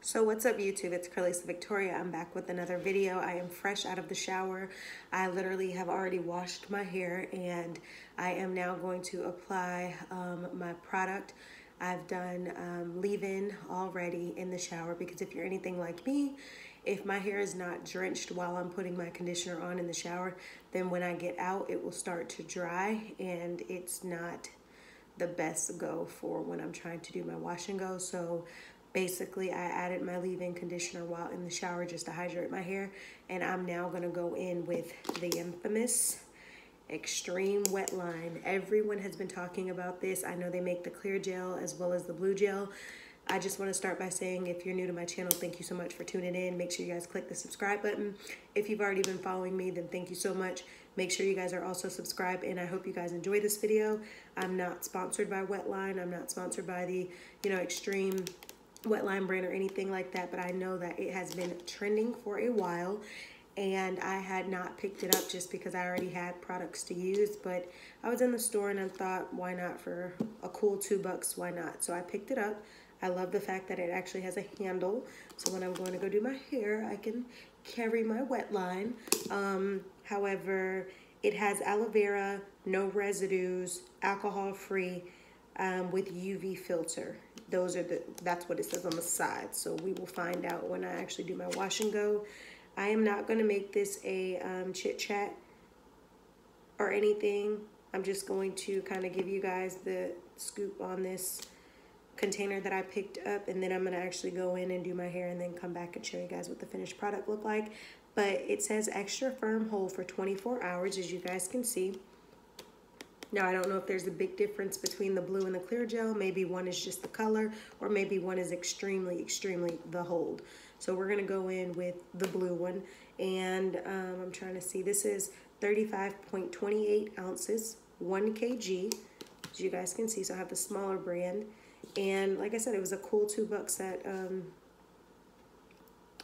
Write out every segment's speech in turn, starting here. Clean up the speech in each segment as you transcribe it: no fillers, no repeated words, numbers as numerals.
So what's up YouTube? It's Cralisa Victoria. I'm back with another video. I am fresh out of the shower. I literally have already washed my hair and I am now going to apply my product. I've done leave-in already in the shower because if you're anything like me, if my hair is not drenched while I'm putting my conditioner on in the shower, then when I get out it will start to dry and it's not the best go for when I'm trying to do my wash and go. So basically, I added my leave-in conditioner while in the shower just to hydrate my hair. And I'm now going to go in with the infamous Extreme WETLINE. Everyone has been talking about this. I know they make the clear gel as well as the blue gel. I just want to start by saying if you're new to my channel, thank you so much for tuning in. Make sure you guys click the subscribe button. If you've already been following me, then thank you so much. Make sure you guys are also subscribed, and I hope you guys enjoy this video. I'm not sponsored by WETLINE. I'm not sponsored by the, Extreme WETLINE brand or anything like that, but I know that it has been trending for a while and I had not picked it up just because I already had products to use. But I was in the store and I thought, why not? For a cool $2, why not? So I picked it up. I love the fact that it actually has a handle, so when I'm going to go do my hair I can carry my WETLINE. However, it has aloe vera, no residues, alcohol free, with UV filter. That's what it says on the side. So we will find out when I actually do my wash and go. I am not going to make this a chit chat or anything. I'm just going to kind of give you guys the scoop on this container that I picked up, and then I'm going to actually go in and do my hair and then come back and show you guys what the finished product look like. But it says extra firm hold for 24 hours, as you guys can see. Now, I don't know if there's a big difference between the blue and the clear gel. Maybe one is just the color, or maybe one is extremely, extremely the hold. So we're going to go in with the blue one. And I'm trying to see. This is 35.28 ounces, 1 kg, as you guys can see. So I have the smaller brand. And like I said, it was a cool $2 at,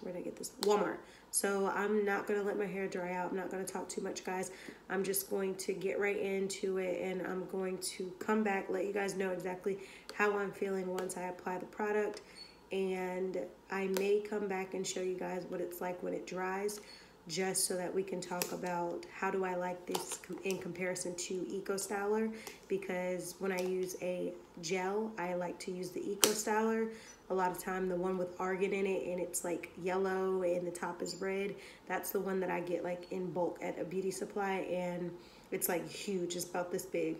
where did I get this? Walmart. So I'm not going to let my hair dry out. I'm not going to talk too much, guys. I'm just going to get right into it, and I'm going to come back, let you guys know exactly how I'm feeling once I apply the product. And I may come back and show you guys what it's like when it dries, just so that we can talk about how do I like this in comparison to Eco Styler, because when I use a gel, I like to use the Eco Styler. A lot of time the one with argan in it and it's like yellow and the top is red, that's the one that I get like in bulk at a beauty supply, and it's like huge, it's about this big,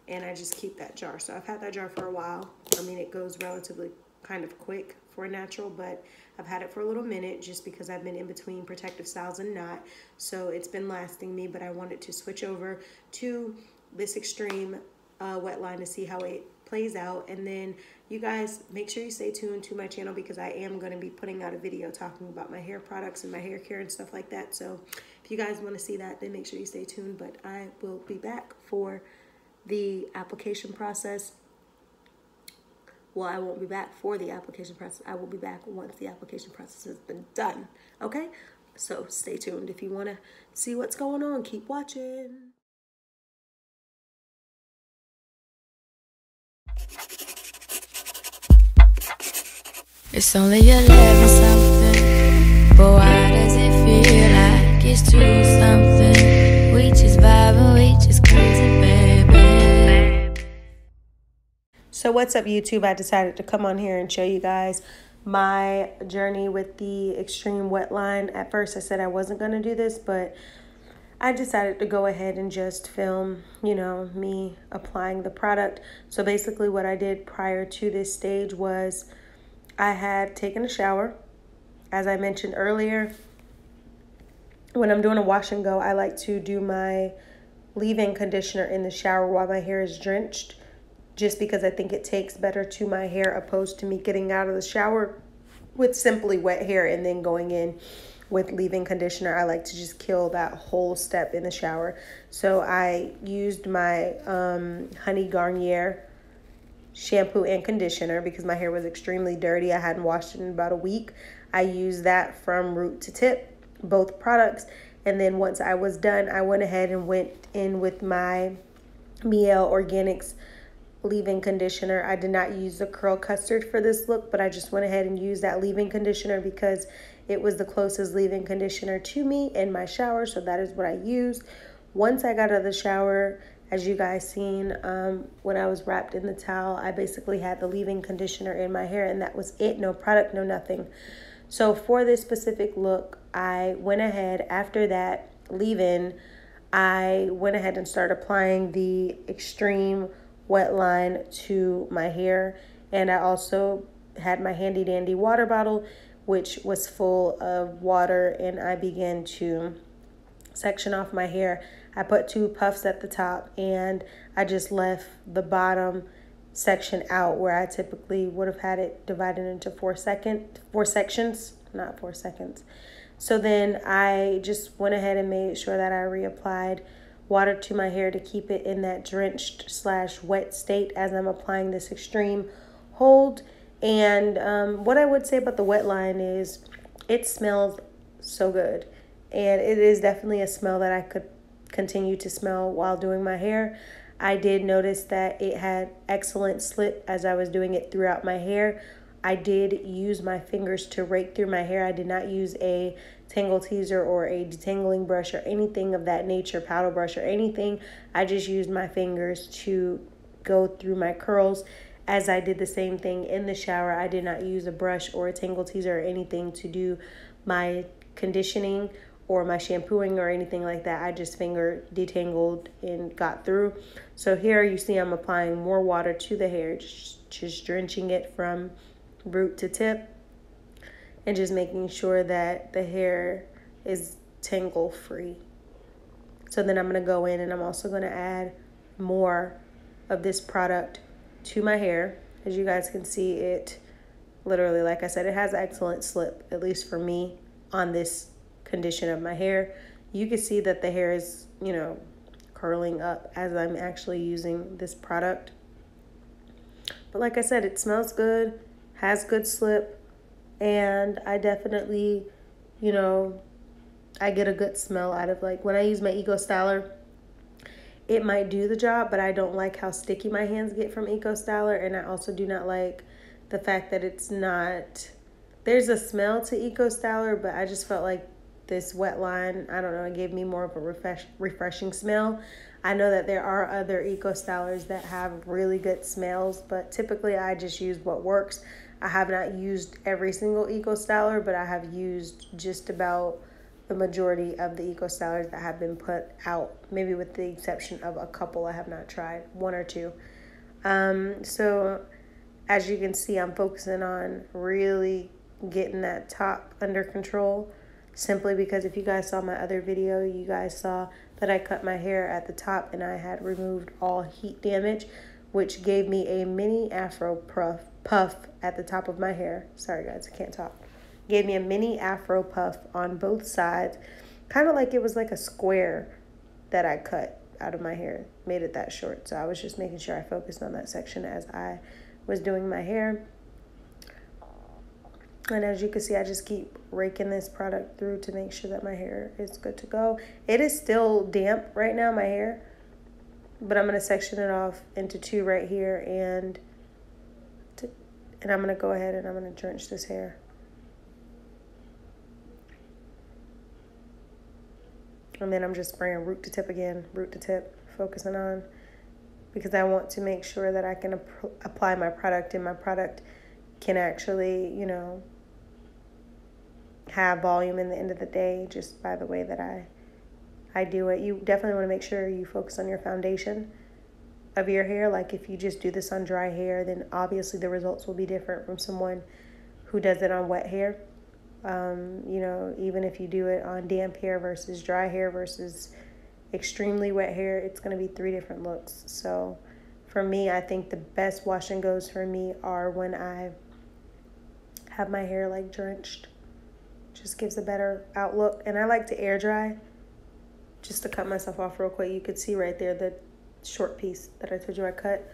and I just keep that jar. So I've had that jar for a while. I mean, it goes relatively kind of quick for a natural, but I've had it for a little minute just because I've been in between protective styles and not, so it's been lasting me. But I wanted to switch over to this Extreme WETLINE to see how it plays out. And then you guys make sure you stay tuned to my channel, because I am going to be putting out a video talking about my hair products and my hair care and stuff like that. So if you guys want to see that, then make sure you stay tuned. But I will be back for the application process. Well, I won't be back for the application process. I will be back once the application process has been done. Okay? So stay tuned. If you want to see what's going on, keep watching. It's only 11 something, but why does it feel like it's 2 something? We just vibing, we just crazy, baby. So what's up YouTube? I decided to come on here and show you guys my journey with the Extreme WETLINE. At first I said I wasn't going to do this, but I decided to go ahead and just film, me applying the product. So basically what I did prior to this stage was I had taken a shower. As I mentioned earlier, when I'm doing a wash and go, I like to do my leave-in conditioner in the shower while my hair is drenched, just because I think it takes better to my hair opposed to me getting out of the shower with simply wet hair and then going in with leave-in conditioner. I like to just kill that whole step in the shower. So I used my Honey Garnier shampoo and conditioner because my hair was extremely dirty. I hadn't washed it in about a week. I used that from root to tip, both products. And then once I was done, I went ahead and went in with my Mielle Organics leave-in conditioner. I did not use the curl custard for this look, but I just went ahead and used that leave-in conditioner because it was the closest leave-in conditioner to me in my shower, so that is what I used. Once I got out of the shower, as you guys seen, when I was wrapped in the towel, I basically had the leave-in conditioner in my hair, and that was it. No product, no nothing. So for this specific look, I went ahead, after that leave-in, I went ahead and started applying the Extreme WETLINE to my hair. And I also had my handy dandy water bottle, which was full of water, and I began to section off my hair. I put 2 puffs at the top, and I just left the bottom section out where I typically would have had it divided into 4 sections, not 4 seconds. So then I just went ahead and made sure that I reapplied water to my hair to keep it in that drenched / wet state as I'm applying this extreme hold. And what I would say about the WETLINE is it smells so good. And it is definitely a smell that I could continue to smell while doing my hair. I did notice that it had excellent slip as I was doing it throughout my hair. I did use my fingers to rake through my hair. I did not use a tangle teaser or a detangling brush or anything of that nature, paddle brush or anything. I just used my fingers to go through my curls. As I did the same thing in the shower, I did not use a brush or a tangle teaser or anything to do my conditioning or my shampooing or anything like that. I just finger detangled and got through. So here you see I'm applying more water to the hair, just drenching it from root to tip, and just making sure that the hair is tangle free. So then I'm going to go in and I'm also going to add more of this product to my hair. As you guys can see, it literally, like I said, it has excellent slip, at least for me, on this condition of my hair. You can see that the hair is, you know, curling up as I'm actually using this product. But like I said, it smells good, has good slip, and I definitely, you know, I get a good smell out of, like, when I use my Eco Styler, it might do the job, but I don't like how sticky my hands get from Eco Styler, and I also do not like the fact that it's not, there's a smell to Eco Styler, but I just felt like this WETLINE, I don't know, it gave me more of a refreshing smell. I know that there are other Eco Stylers that have really good smells, but typically I just use what works. I have not used every single Eco Styler, but I have used just about the majority of the Eco Stylers that have been put out, maybe with the exception of a couple I have not tried, 1 or 2. So as you can see, I'm focusing on really getting that top under control, simply because if you guys saw my other video, you guys saw that I cut my hair at the top and I had removed all heat damage, which gave me a mini afro puff at the top of my hair. Sorry guys, I can't talk. Gave me a mini afro puff on both sides, kind of like it was like a square that I cut out of my hair, made it that short. So I was just making sure I focused on that section as I was doing my hair. And as you can see, I just keep raking this product through to make sure that my hair is good to go. It is still damp right now, my hair, but I'm going to section it off into 2 right here, and I'm going to go ahead and I'm going to drench this hair. And then I'm just spraying root to tip again, root to tip, focusing on, because I want to make sure that I can apply my product, and my product can actually, you know, have volume in the end of the day, just by the way that I do it. You definitely want to make sure you focus on your foundation of your hair. Like if you just do this on dry hair, then obviously the results will be different from someone who does it on wet hair. You know, even if you do it on damp hair versus dry hair versus extremely wet hair, it's going to be 3 different looks. So for me, I think the best wash and goes for me are when I have my hair like drenched. Just gives a better outlook. And I like to air dry, just to cut myself off real quick. You could see right there the short piece that I told you I cut.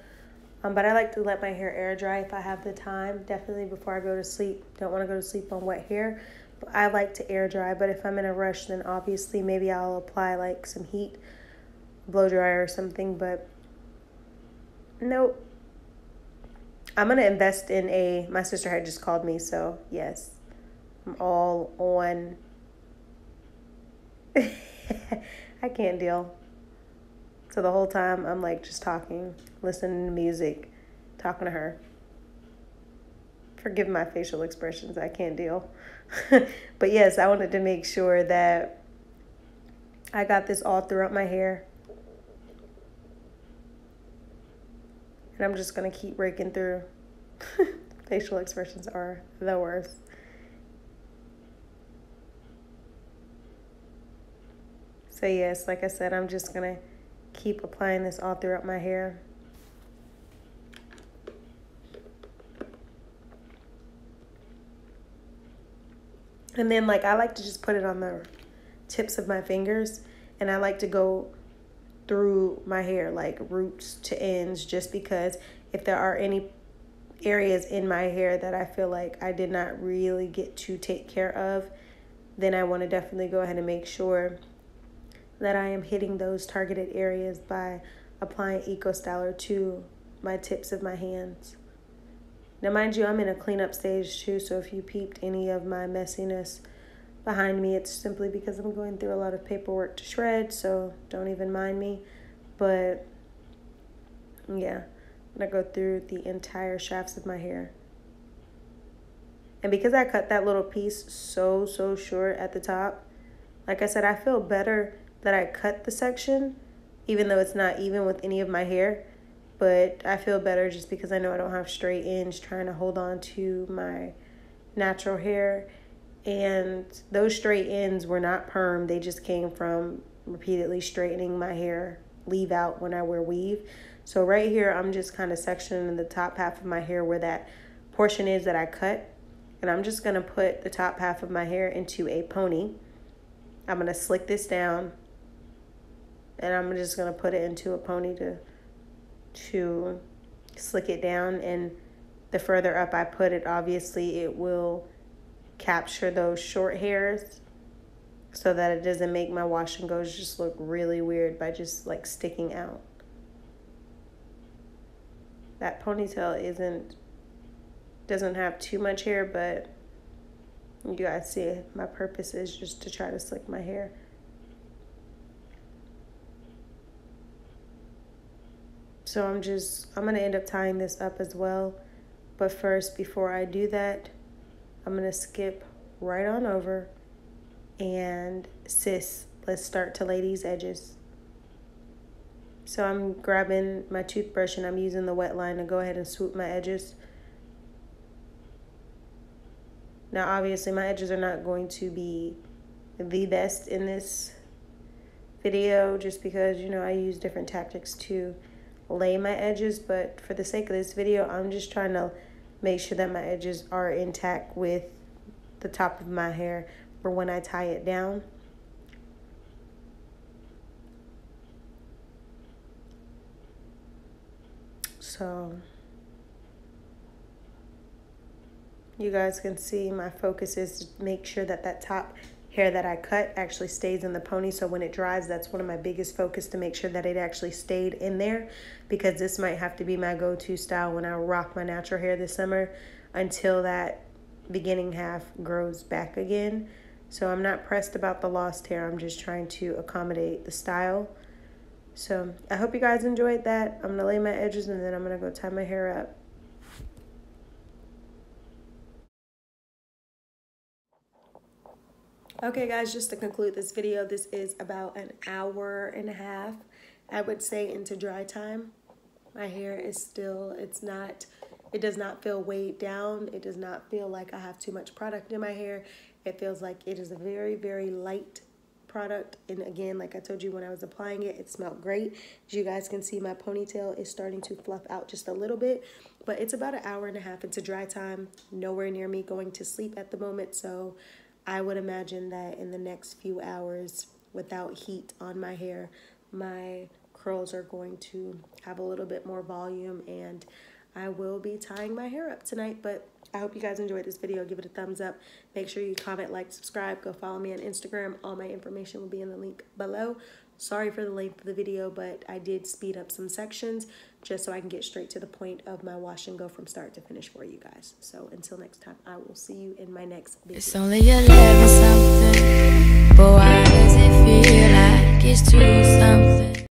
But I like to let my hair air dry if I have the time, definitely before I go to sleep. Don't want to go to sleep on wet hair. But I like to air dry, but if I'm in a rush, then obviously maybe I'll apply like some heat, blow dryer or something. But nope, I'm going to invest in my sister had just called me, so yes, I'm all on. I can't deal. So the whole time I'm like just talking, listening to music, talking to her. Forgive my facial expressions, I can't deal. But yes, I wanted to make sure that I got this all throughout my hair. And I'm just going to keep raking through. Facial expressions are the worst. So yes, like I said, I'm just going to keep applying this all throughout my hair. And then like I like to just put it on the tips of my fingers, and I like to go through my hair like roots to ends, just because if there are any areas in my hair that I feel like I did not really get to take care of, then I want to definitely go ahead and make sure that I am hitting those targeted areas by applying Eco Styler to my tips of my hands. Now, mind you, I'm in a cleanup stage too, so if you peeped any of my messiness behind me, it's simply because I'm going through a lot of paperwork to shred, so don't even mind me. But yeah, I'm going to go through the entire shafts of my hair. And because I cut that little piece so short at the top, like I said, I feel better that I cut the section, even though it's not even with any of my hair. But I feel better just because I know I don't have straight ends trying to hold on to my natural hair. And those straight ends were not perm. They just came from repeatedly straightening my hair leave out when I wear weave. So right here, I'm just kind of sectioning the top half of my hair where that portion is that I cut. And I'm just going to put the top half of my hair into a pony. I'm going to slick this down. And I'm just going to put it into a pony to slick it down. And the further up I put it, obviously it will capture those short hairs so that it doesn't make my wash and goes just look really weird by just like sticking out. That ponytail doesn't have too much hair, but you guys see my purpose is just to try to slick my hair. So I'm going to end up tying this up as well. But first, before I do that, I'm going to skip right on over. And sis, let's start to lay these edges. So I'm grabbing my toothbrush and I'm using the WETLINE to go ahead and swoop my edges. Now, obviously, my edges are not going to be the best in this video just because, you know, I use different tactics to lay my edges, but for the sake of this video, I'm just trying to make sure that my edges are intact with the top of my hair for when I tie it down. So you guys can see my focus is to make sure that that top hair that I cut actually stays in the pony. So when it dries, that's one of my biggest focus, to make sure that it actually stayed in there, because this might have to be my go-to style when I rock my natural hair this summer until that beginning half grows back again. So I'm not pressed about the lost hair. I'm just trying to accommodate the style. So I hope you guys enjoyed that. I'm gonna lay my edges and then I'm gonna go tie my hair up. Okay guys, just to conclude this video, this is about an hour and a half, I would say, into dry time. My hair is still, it does not feel weighed down. It does not feel like I have too much product in my hair. It feels like it is a very, very light product. And again, like I told you, when I was applying it, it smelled great. As you guys can see, my ponytail is starting to fluff out just a little bit, but it's about an hour and a half into dry time. Nowhere near me going to sleep at the moment, so I would imagine that in the next few hours, without heat on my hair, my curls are going to have a little bit more volume, and I will be tying my hair up tonight. But I hope you guys enjoyed this video. Give it a thumbs up. Make sure you comment, like, subscribe. Go follow me on Instagram. All my information will be in the link below. Sorry for the length of the video, but I did speed up some sections just so I can get straight to the point of my wash and go from start to finish for you guys. So until next time, I will see you in my next video. It's only 11 something, boy.